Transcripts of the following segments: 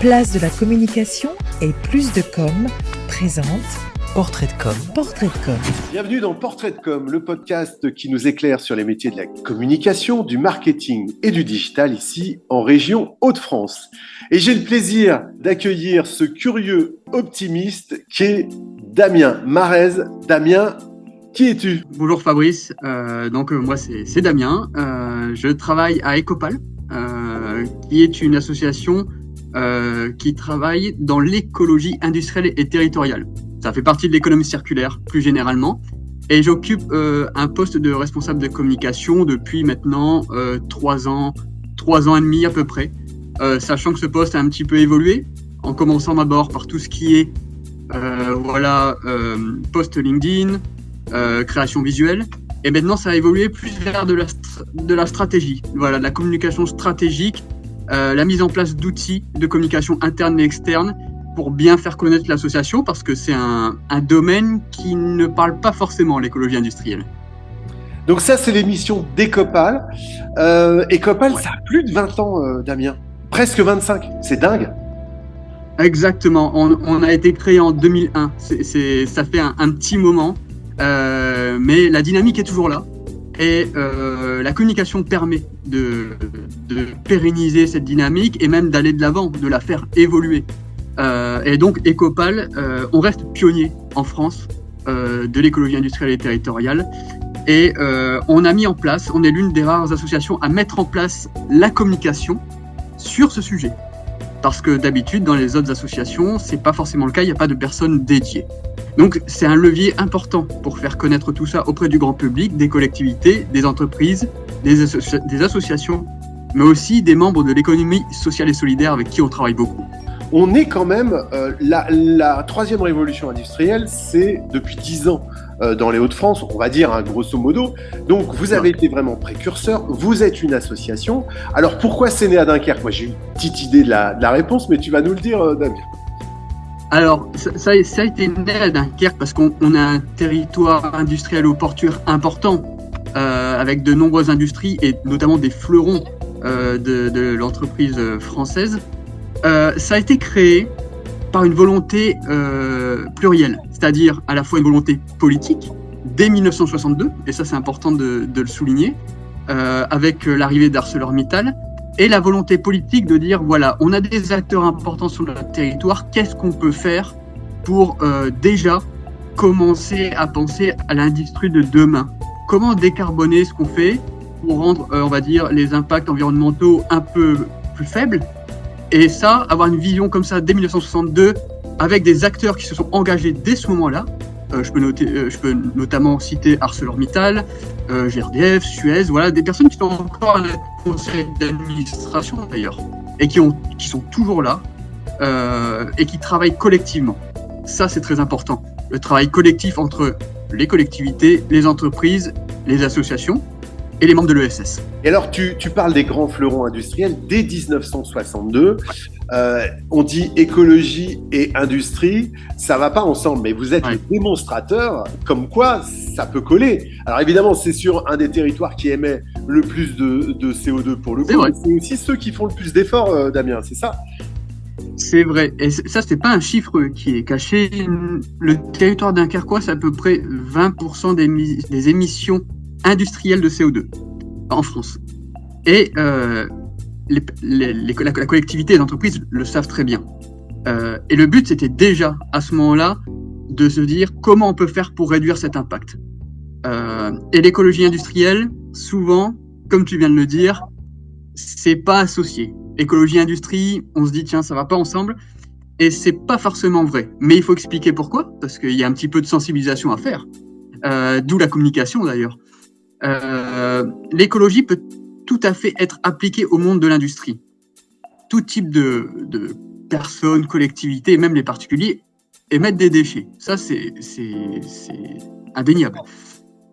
Place de la communication et plus de com présente Portrait de com. Portrait de com. Bienvenue dans Portrait de com, le podcast qui nous éclaire sur les métiers de la communication, du marketing et du digital ici en région Hauts-de-France. Et j'ai le plaisir d'accueillir ce curieux optimiste qui est Damien Marez. Damien, qui es-tu ? Bonjour Fabrice, moi c'est Damien, je travaille à Ecopal, qui est une association qui travaille dans l'écologie industrielle et territoriale. Ça fait partie de l'économie circulaire plus généralement, et j'occupe un poste de responsable de communication depuis maintenant 3 ans et demi à peu près, sachant que ce poste a un petit peu évolué, en commençant d'abord par tout ce qui est post LinkedIn, création visuelle, et maintenant ça a évolué plus vers de la stratégie, de la communication stratégique, la mise en place d'outils de communication interne et externe pour bien faire connaître l'association, parce que c'est un domaine qui ne parle pas forcément l'écologie industrielle. Donc ça, c'est l'émission d'Ecopal. Ecopal, ouais. Ça a plus de 20 ans, Damien. Presque 25, c'est dingue. Exactement, on a été créé en 2001, ça fait un petit moment, mais la dynamique est toujours là. Et la communication permet de pérenniser cette dynamique et même d'aller de l'avant, de la faire évoluer. Et donc Ecopal, on reste pionnier en France de l'écologie industrielle et territoriale. Et on est l'une des rares associations à mettre en place la communication sur ce sujet. Parce que d'habitude, dans les autres associations, c'est pas forcément le cas, il n'y a pas de personnes dédiées. Donc c'est un levier important pour faire connaître tout ça auprès du grand public, des collectivités, des entreprises, des associations, mais aussi des membres de l'économie sociale et solidaire avec qui on travaille beaucoup. On est quand même, la troisième révolution industrielle, c'est depuis 10 ans dans les Hauts-de-France, on va dire grosso modo. Donc vous avez été vraiment précurseur, vous êtes une association. Alors pourquoi c'est né à Dunkerque ? Moi j'ai une petite idée de la réponse, mais tu vas nous le dire, Damien. Alors, ça a été né à Dunkerque parce qu'on a un territoire industriel au portuaire important, avec de nombreuses industries et notamment des fleurons de l'entreprise française. Ça a été créé par une volonté plurielle, c'est-à-dire à la fois une volonté politique dès 1962, et ça c'est important de le souligner, avec l'arrivée d'ArcelorMittal, et la volonté politique de dire, on a des acteurs importants sur notre territoire, qu'est-ce qu'on peut faire pour déjà commencer à penser à l'industrie de demain ? Comment décarboner ce qu'on fait pour rendre, les impacts environnementaux un peu plus faibles ? Et ça, avoir une vision comme ça dès 1962, avec des acteurs qui se sont engagés dès ce moment-là. Je peux notamment citer ArcelorMittal, GRDF, Suez, des personnes qui sont encore à notre conseil d'administration d'ailleurs, et qui sont toujours là, et qui travaillent collectivement. Ça, c'est très important. Le travail collectif entre les collectivités, les entreprises, les associations et les membres de l'ESS. Et alors, tu parles des grands fleurons industriels dès 1962. On dit écologie et industrie, ça va pas ensemble, mais vous êtes les démonstrateurs comme quoi ça peut coller. Alors évidemment, c'est sur un des territoires qui émet le plus de CO2 pour le coup, mais c'est aussi ceux qui font le plus d'efforts, Damien, c'est ça ? C'est vrai, et ça c'est pas un chiffre qui est caché. Le territoire dunkerquois, c'est à peu près 20% des émissions industrielles de CO2 en France. Et la collectivité et les entreprises le savent très bien. Et le but, c'était déjà, à ce moment-là, de se dire comment on peut faire pour réduire cet impact. Et l'écologie industrielle, souvent, comme tu viens de le dire, c'est pas associé. Écologie-industrie, on se dit, tiens, ça va pas ensemble. Et c'est pas forcément vrai. Mais il faut expliquer pourquoi, parce qu'il y a un petit peu de sensibilisation à faire. D'où la communication, d'ailleurs. L'écologie peut tout à fait être appliquée au monde de l'industrie. Tout type de personnes, collectivités, et même les particuliers, émettent des déchets. Ça, c'est indéniable.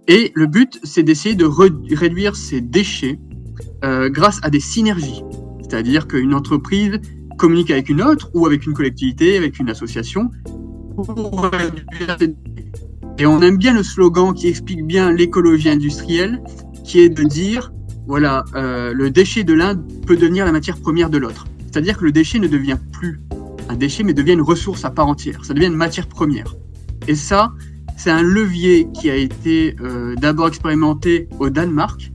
Et le but, c'est d'essayer de réduire ces déchets grâce à des synergies. C'est-à-dire qu'une entreprise communique avec une autre, ou avec une collectivité, avec une association, pour réduire ces déchets. Et on aime bien le slogan qui explique bien l'écologie industrielle, qui est de dire, le déchet de l'un peut devenir la matière première de l'autre. C'est-à-dire que le déchet ne devient plus un déchet, mais devient une ressource à part entière. Ça devient une matière première. Et ça, c'est un levier qui a été d'abord expérimenté au Danemark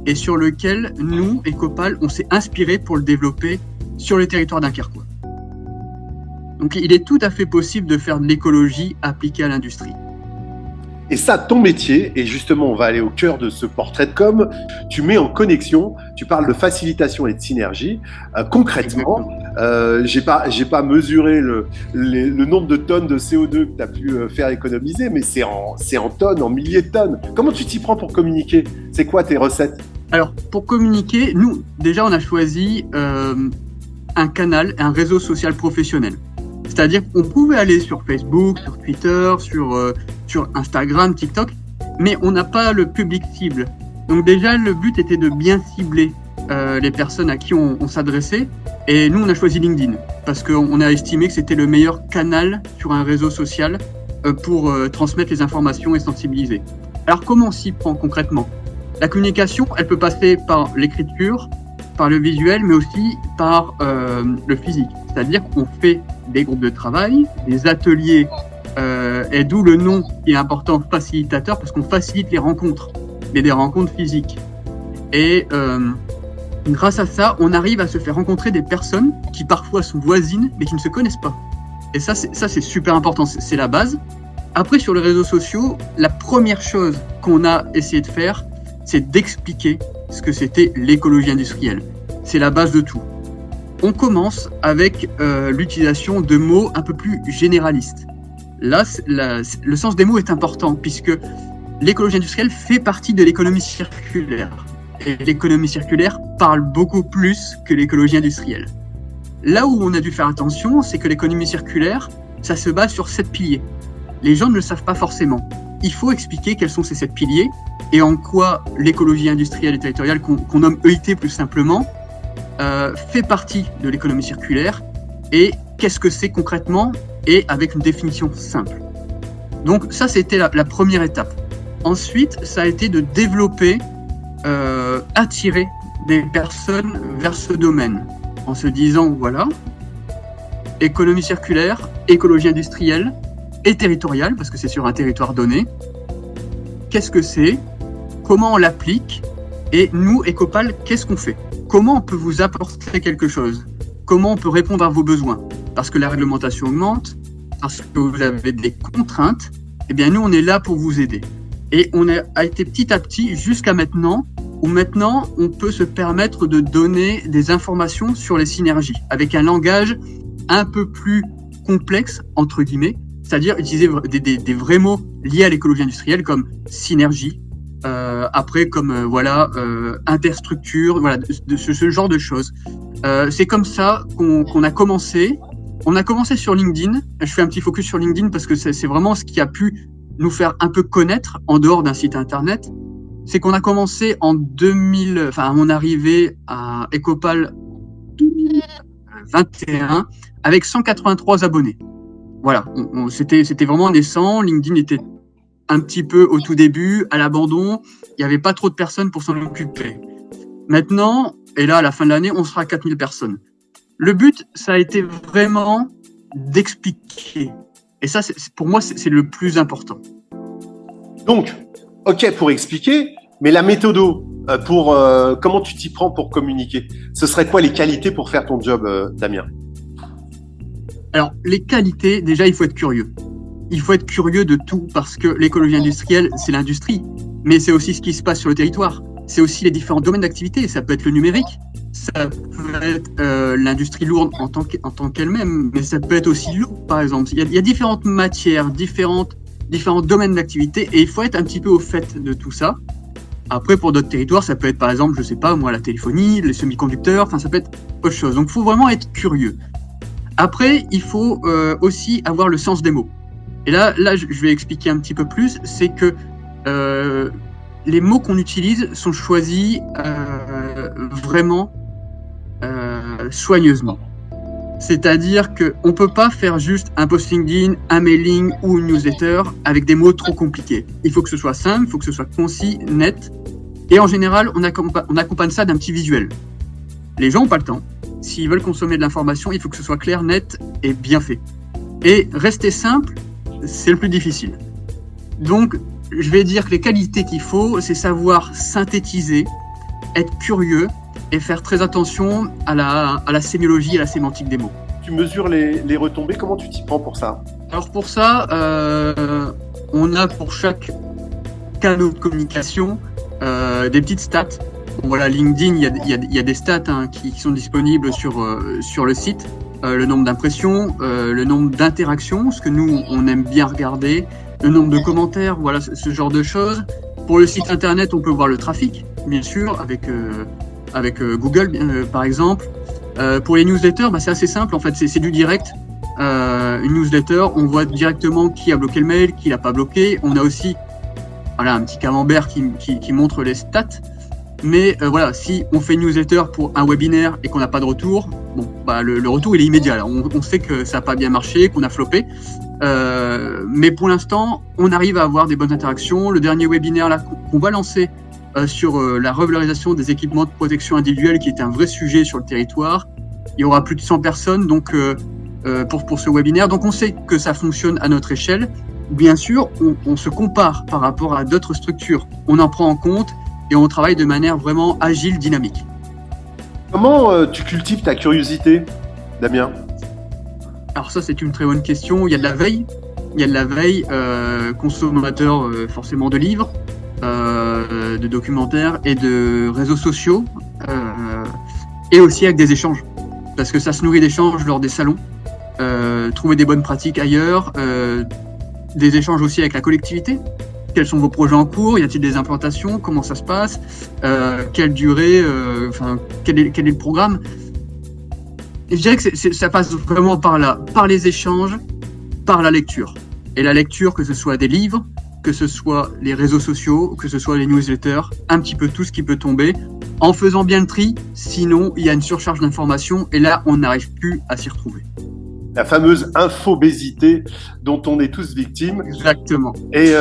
et sur lequel nous, Ecopal, on s'est inspiré pour le développer sur les territoires dunkerquois. Donc il est tout à fait possible de faire de l'écologie appliquée à l'industrie. Et ça, ton métier, et justement, on va aller au cœur de ce portrait de com, tu mets en connexion, tu parles de facilitation et de synergie. Concrètement, j'ai pas mesuré le nombre de tonnes de CO2 que tu as pu faire économiser, mais c'est en tonnes, en milliers de tonnes. Comment tu t'y prends pour communiquer? C'est quoi tes recettes? Alors, pour communiquer, nous, déjà, on a choisi un canal, un réseau social professionnel. C'est-à-dire qu'on pouvait aller sur Facebook, sur Twitter, sur Instagram, TikTok, mais on n'a pas le public cible. Donc déjà, le but était de bien cibler les personnes à qui on s'adressait. Et nous, on a choisi LinkedIn parce qu'on a estimé que c'était le meilleur canal sur un réseau social pour transmettre les informations et sensibiliser. Alors, comment on s'y prend concrètement? La communication, elle peut passer par l'écriture, par le visuel, mais aussi par le physique. C'est-à-dire qu'on fait des groupes de travail, des ateliers, et d'où le nom qui est important, facilitateur, parce qu'on facilite les rencontres, mais des rencontres physiques. Et grâce à ça, on arrive à se faire rencontrer des personnes qui parfois sont voisines, mais qui ne se connaissent pas. Et ça, c'est super important, c'est la base. Après, sur les réseaux sociaux, la première chose qu'on a essayé de faire, c'est d'expliquer ce que c'était l'écologie industrielle. C'est la base de tout. On commence avec l'utilisation de mots un peu plus généralistes. Là, le sens des mots est important puisque l'écologie industrielle fait partie de l'économie circulaire. Et l'économie circulaire parle beaucoup plus que l'écologie industrielle. Là où on a dû faire attention, c'est que l'économie circulaire, ça se base sur 7 piliers. Les gens ne le savent pas forcément. Il faut expliquer quels sont ces 7 piliers et en quoi l'écologie industrielle et territoriale, qu'on nomme EIT plus simplement, fait partie de l'économie circulaire et qu'est-ce que c'est concrètement et avec une définition simple. Donc ça, c'était la première étape. Ensuite, ça a été de développer, attirer des personnes vers ce domaine en se disant, voilà, économie circulaire, écologie industrielle et territoriale, parce que c'est sur un territoire donné. Qu'est-ce que c'est? Comment on l'applique? Et nous, Ecopal, qu'est-ce qu'on fait? Comment on peut vous apporter quelque chose? Comment on peut répondre à vos besoins? Parce que la réglementation augmente, parce que vous avez des contraintes, eh bien nous, on est là pour vous aider. Et on a été petit à petit jusqu'à maintenant, où maintenant, on peut se permettre de donner des informations sur les synergies, avec un langage un peu plus complexe, entre guillemets, c'est-à-dire utiliser des vrais mots liés à l'écologie industrielle, comme synergie, après comme interstructure, voilà, de ce genre de choses. C'est comme ça qu'on a commencé. On a commencé sur LinkedIn. Je fais un petit focus sur LinkedIn parce que c'est vraiment ce qui a pu nous faire un peu connaître en dehors d'un site internet. C'est qu'on a commencé en à mon arrivée à Ecopal 2021 avec 183 abonnés. Voilà, c'était vraiment naissant. LinkedIn était un petit peu au tout début, à l'abandon. Il n'y avait pas trop de personnes pour s'en occuper. Maintenant, et là, à la fin de l'année, on sera à 4000 personnes. Le but, ça a été vraiment d'expliquer. Et ça, pour moi, c'est le plus important. Donc, ok pour expliquer, mais la méthodo, comment tu t'y prends pour communiquer? Ce serait quoi les qualités pour faire ton job, Damien? Alors, les qualités, déjà, il faut être curieux. Il faut être curieux de tout parce que l'écologie industrielle, c'est l'industrie, mais c'est aussi ce qui se passe sur le territoire. C'est aussi les différents domaines d'activité. Ça peut être le numérique, ça peut être l'industrie lourde en tant qu'elle-même, mais ça peut être aussi l'eau, par exemple. Il y a différentes matières, différents domaines d'activité, et il faut être un petit peu au fait de tout ça. Après, pour d'autres territoires, ça peut être, par exemple, je sais pas, moi, la téléphonie, les semi-conducteurs, enfin, ça peut être autre chose. Donc, il faut vraiment être curieux. Après, il faut aussi avoir le sens des mots. Et là, je vais expliquer un petit peu plus. C'est que les mots qu'on utilise sont choisis vraiment soigneusement. C'est-à-dire qu'on ne peut pas faire juste un post LinkedIn, un mailing ou une newsletter avec des mots trop compliqués. Il faut que ce soit simple, il faut que ce soit concis, net. Et en général, on accompagne ça d'un petit visuel. Les gens n'ont pas le temps. s'ils veulent consommer de l'information, il faut que ce soit clair, net et bien fait. Et rester simple, c'est le plus difficile. Donc, je vais dire que les qualités qu'il faut, c'est savoir synthétiser, être curieux et faire très attention à la sémiologie et à la sémantique des mots. Tu mesures les retombées, comment tu t'y prends pour ça? Alors pour ça, on a pour chaque canal de communication des petites stats. Bon, voilà, LinkedIn, il y a des stats qui sont disponibles sur le site. Le nombre d'impressions, le nombre d'interactions, ce que nous, on aime bien regarder, le nombre de commentaires, voilà, ce genre de choses. Pour le site internet, on peut voir le trafic, bien sûr, avec Google, par exemple. Pour les newsletters, c'est assez simple, en fait, c'est du direct. Une newsletter, on voit directement qui a bloqué le mail, qui l'a pas bloqué. On a aussi un petit camembert qui montre les stats. Mais voilà, si on fait une newsletter pour un webinaire et qu'on n'a pas de retour, le retour il est immédiat. Là. On sait que ça n'a pas bien marché, qu'on a floppé. Mais pour l'instant, on arrive à avoir des bonnes interactions. Le dernier webinaire là qu'on va lancer sur la revalorisation des équipements de protection individuelle, qui est un vrai sujet sur le territoire, il y aura plus de 100 personnes donc pour ce webinaire. Donc on sait que ça fonctionne à notre échelle. Bien sûr, on se compare par rapport à d'autres structures. On en prend en compte. Et on travaille de manière vraiment agile, dynamique. Comment tu cultives ta curiosité, Damien? Alors ça, c'est une très bonne question. Il y a de la veille. Il y a de la veille, consommateur forcément de livres, de documentaires et de réseaux sociaux, et aussi avec des échanges. Parce que ça se nourrit d'échanges lors des salons, trouver des bonnes pratiques ailleurs, des échanges aussi avec la collectivité. Quels sont vos projets en cours? Y a-t-il des implantations? Comment ça se passe? Quelle durée? Quel est le programme? Et je dirais que ça passe vraiment par là, par les échanges, par la lecture. Et la lecture, que ce soit des livres, que ce soit les réseaux sociaux, que ce soit les newsletters, un petit peu tout ce qui peut tomber, en faisant bien le tri, sinon il y a une surcharge d'informations et là on n'arrive plus à s'y retrouver. La fameuse infobésité dont on est tous victimes. Exactement. Et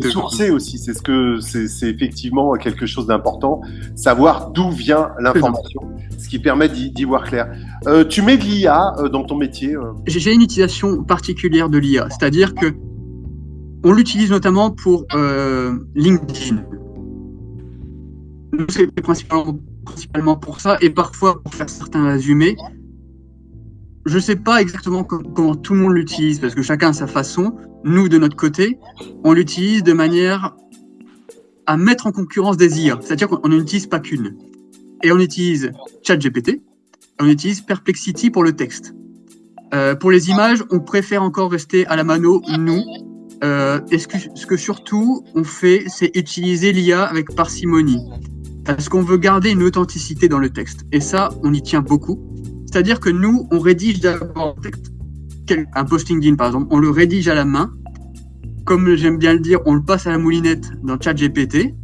sourcer aussi, c'est effectivement quelque chose d'important, savoir d'où vient l'information, ce qui permet d'y voir clair. Tu mets de l'IA dans ton métier? J'ai une utilisation particulière de l'IA, c'est-à-dire que on l'utilise notamment pour LinkedIn. Nous, c'est principalement pour ça, et parfois pour faire certains résumés. Je ne sais pas exactement comment tout le monde l'utilise, parce que chacun a sa façon. Nous, de notre côté, on l'utilise de manière à mettre en concurrence des IA. C'est-à-dire qu'on n'utilise pas qu'une. Et on utilise ChatGPT, on utilise Perplexity pour le texte. Pour les images, on préfère encore rester à la mano, nous. Et ce que surtout on fait, c'est utiliser l'IA avec parcimonie. Parce qu'on veut garder une authenticité dans le texte. Et ça, on y tient beaucoup. C'est-à-dire que nous, on rédige d'abord un texte, un post LinkedIn par exemple, on le rédige à la main. Comme j'aime bien le dire, on le passe à la moulinette dans ChatGPT.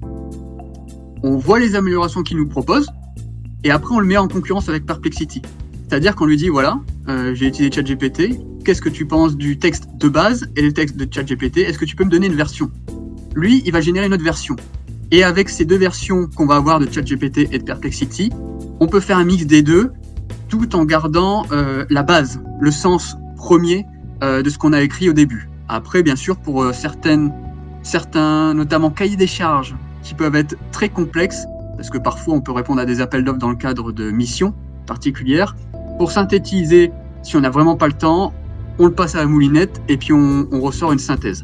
On voit les améliorations qu'il nous propose. Et après, on le met en concurrence avec Perplexity. C'est-à-dire qu'on lui dit, voilà, j'ai utilisé ChatGPT. Qu'est-ce que tu penses du texte de base et le texte de ChatGPT? Est-ce que tu peux me donner une version? Lui, il va générer une autre version. Et avec ces deux versions qu'on va avoir de ChatGPT et de Perplexity, on peut faire un mix des deux, tout en gardant la base, le sens premier de ce qu'on a écrit au début. Après, bien sûr, pour certains, notamment cahiers des charges, qui peuvent être très complexes, parce que parfois on peut répondre à des appels d'offres dans le cadre de missions particulières. Pour synthétiser, si on n'a vraiment pas le temps, on le passe à la moulinette et puis on ressort une synthèse.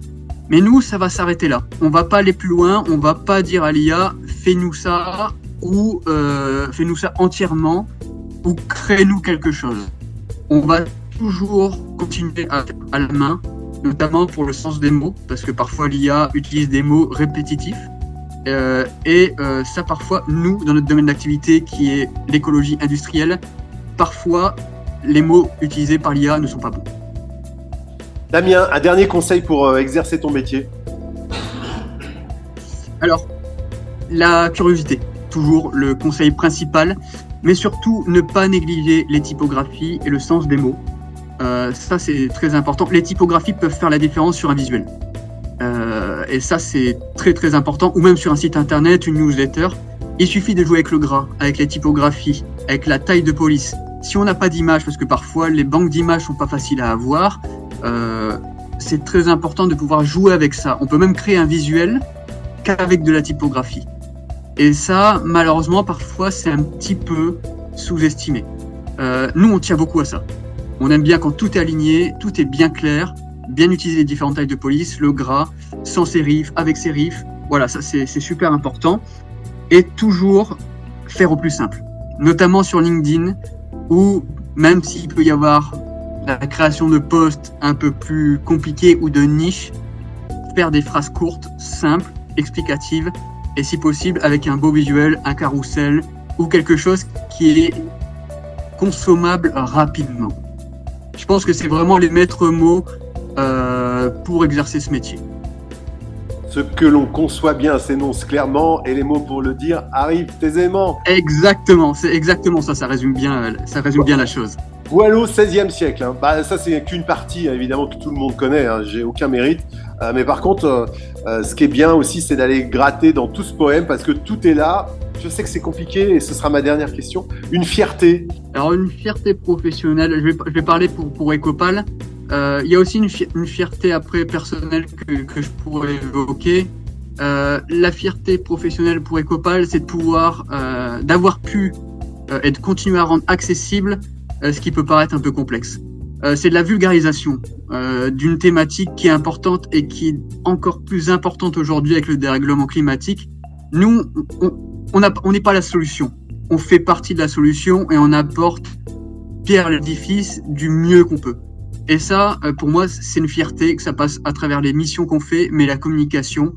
Mais nous, ça va s'arrêter là. On va pas aller plus loin, on va pas dire à l'IA, fais-nous ça, ou fais-nous ça entièrement, ou crée-nous quelque chose. On va toujours continuer à la main, notamment pour le sens des mots, parce que parfois l'IA utilise des mots répétitifs. Ça, parfois, nous, dans notre domaine d'activité, qui est l'écologie industrielle, parfois, les mots utilisés par l'IA ne sont pas bons. Damien, un dernier conseil pour exercer ton métier? Alors, la curiosité, toujours le conseil principal, mais surtout ne pas négliger les typographies et le sens des mots. Ça, c'est très important. Les typographies peuvent faire la différence sur un visuel. Et ça, c'est très très important. Ou même sur un site internet, une newsletter. Il suffit de jouer avec le gras, avec les typographies avec la taille de police. Si on n'a pas d'image, parce que parfois les banques d'images sont pas faciles à avoir, c'est très important de pouvoir jouer avec ça. On peut même créer un visuel qu'avec de la typographie. Et ça, malheureusement, parfois, c'est un petit peu sous-estimé. Nous, on tient beaucoup à ça. On aime bien quand tout est aligné, tout est bien clair, bien utiliser les différentes tailles de police, le gras, sans sérif, avec sérif. Voilà, ça c'est super important. Et toujours faire au plus simple. Notamment sur LinkedIn, où même s'il peut y avoir la création de posts un peu plus compliqués ou de niches, faire des phrases courtes, simples, explicatives, et si possible avec un beau visuel, un carrousel, ou quelque chose qui est consommable rapidement. Je pense que c'est vraiment les maîtres mots pour exercer ce métier. Ce que l'on conçoit bien s'énonce clairement et les mots pour le dire arrivent aisément. Exactement, c'est exactement ça, ça résume bien la chose. Boileau, XVIe siècle. Ça, c'est qu'une partie, évidemment, que tout le monde connaît. J'ai aucun mérite. Mais par contre, ce qui est bien aussi, c'est d'aller gratter dans tout ce poème parce que tout est là. Je sais que c'est compliqué et ce sera ma dernière question. Une fierté. Alors, une fierté professionnelle, je vais parler pour Ecopal. Il y a aussi une fierté après personnelle que je pourrais évoquer. La fierté professionnelle pour Ecopal, c'est de pouvoir, d'avoir pu et de continuer à rendre accessible ce qui peut paraître un peu complexe. C'est de la vulgarisation d'une thématique qui est importante et qui est encore plus importante aujourd'hui avec le dérèglement climatique. Nous, on n'est pas la solution. On fait partie de la solution et on apporte pierre à l'édifice du mieux qu'on peut. Et ça, pour moi, c'est une fierté que ça passe à travers les missions qu'on fait, mais la communication,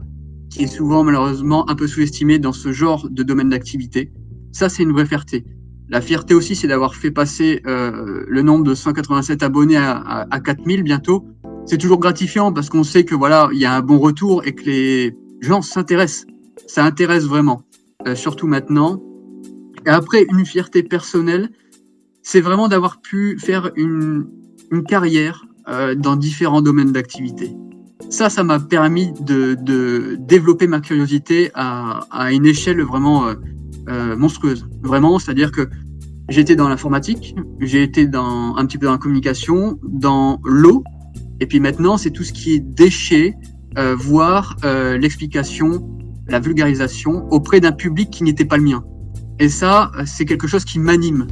qui est souvent malheureusement un peu sous-estimée dans ce genre de domaine d'activité. Ça, c'est une vraie fierté. La fierté aussi, c'est d'avoir fait passer le nombre de 187 abonnés à 4000 bientôt. C'est toujours gratifiant parce qu'on sait que voilà, il y a un bon retour et que les gens s'intéressent. Ça intéresse vraiment, surtout maintenant. Et après, une fierté personnelle, c'est vraiment d'avoir pu faire une carrière dans différents domaines d'activité. Ça m'a permis de développer ma curiosité à une échelle vraiment monstrueuse. Vraiment, c'est-à-dire que j'ai été dans l'informatique, j'ai été un petit peu dans la communication, dans l'eau, et puis maintenant, c'est tout ce qui est déchets, voire l'explication, la vulgarisation auprès d'un public qui n'était pas le mien. Et ça, c'est quelque chose qui m'anime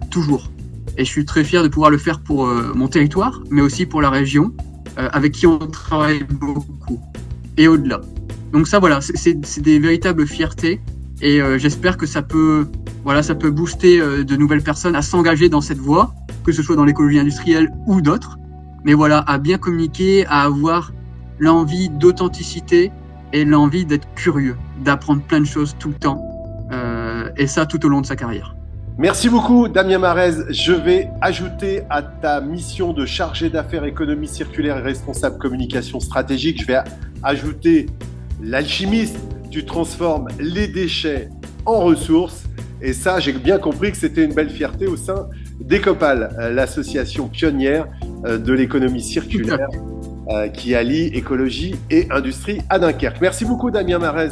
toujours. Et je suis très fier de pouvoir le faire pour mon territoire, mais aussi pour la région, avec qui on travaille beaucoup, et au-delà. Donc ça, voilà, c'est des véritables fiertés, et j'espère que ça peut booster de nouvelles personnes à s'engager dans cette voie, que ce soit dans l'écologie industrielle ou d'autres. Mais voilà, à bien communiquer, à avoir l'envie d'authenticité et l'envie d'être curieux, d'apprendre plein de choses tout le temps, et ça tout au long de sa carrière. Merci beaucoup, Damien Marez. Je vais ajouter à ta mission de chargé d'affaires économie circulaire et responsable communication stratégique, je vais ajouter l'alchimiste. Tu transformes les déchets en ressources. Et ça, j'ai bien compris que c'était une belle fierté au sein d'Ecopal, l'association pionnière de l'économie circulaire qui allie écologie et industrie à Dunkerque. Merci beaucoup, Damien Marez.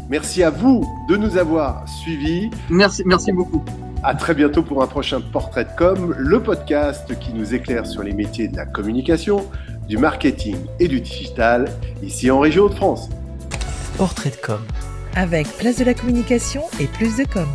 Merci à vous de nous avoir suivis. Merci beaucoup. À très bientôt pour un prochain Portrait de Com, le podcast qui nous éclaire sur les métiers de la communication, du marketing et du digital, ici en région Hauts-de-France. Portrait de Com, avec place de la communication et plus de com.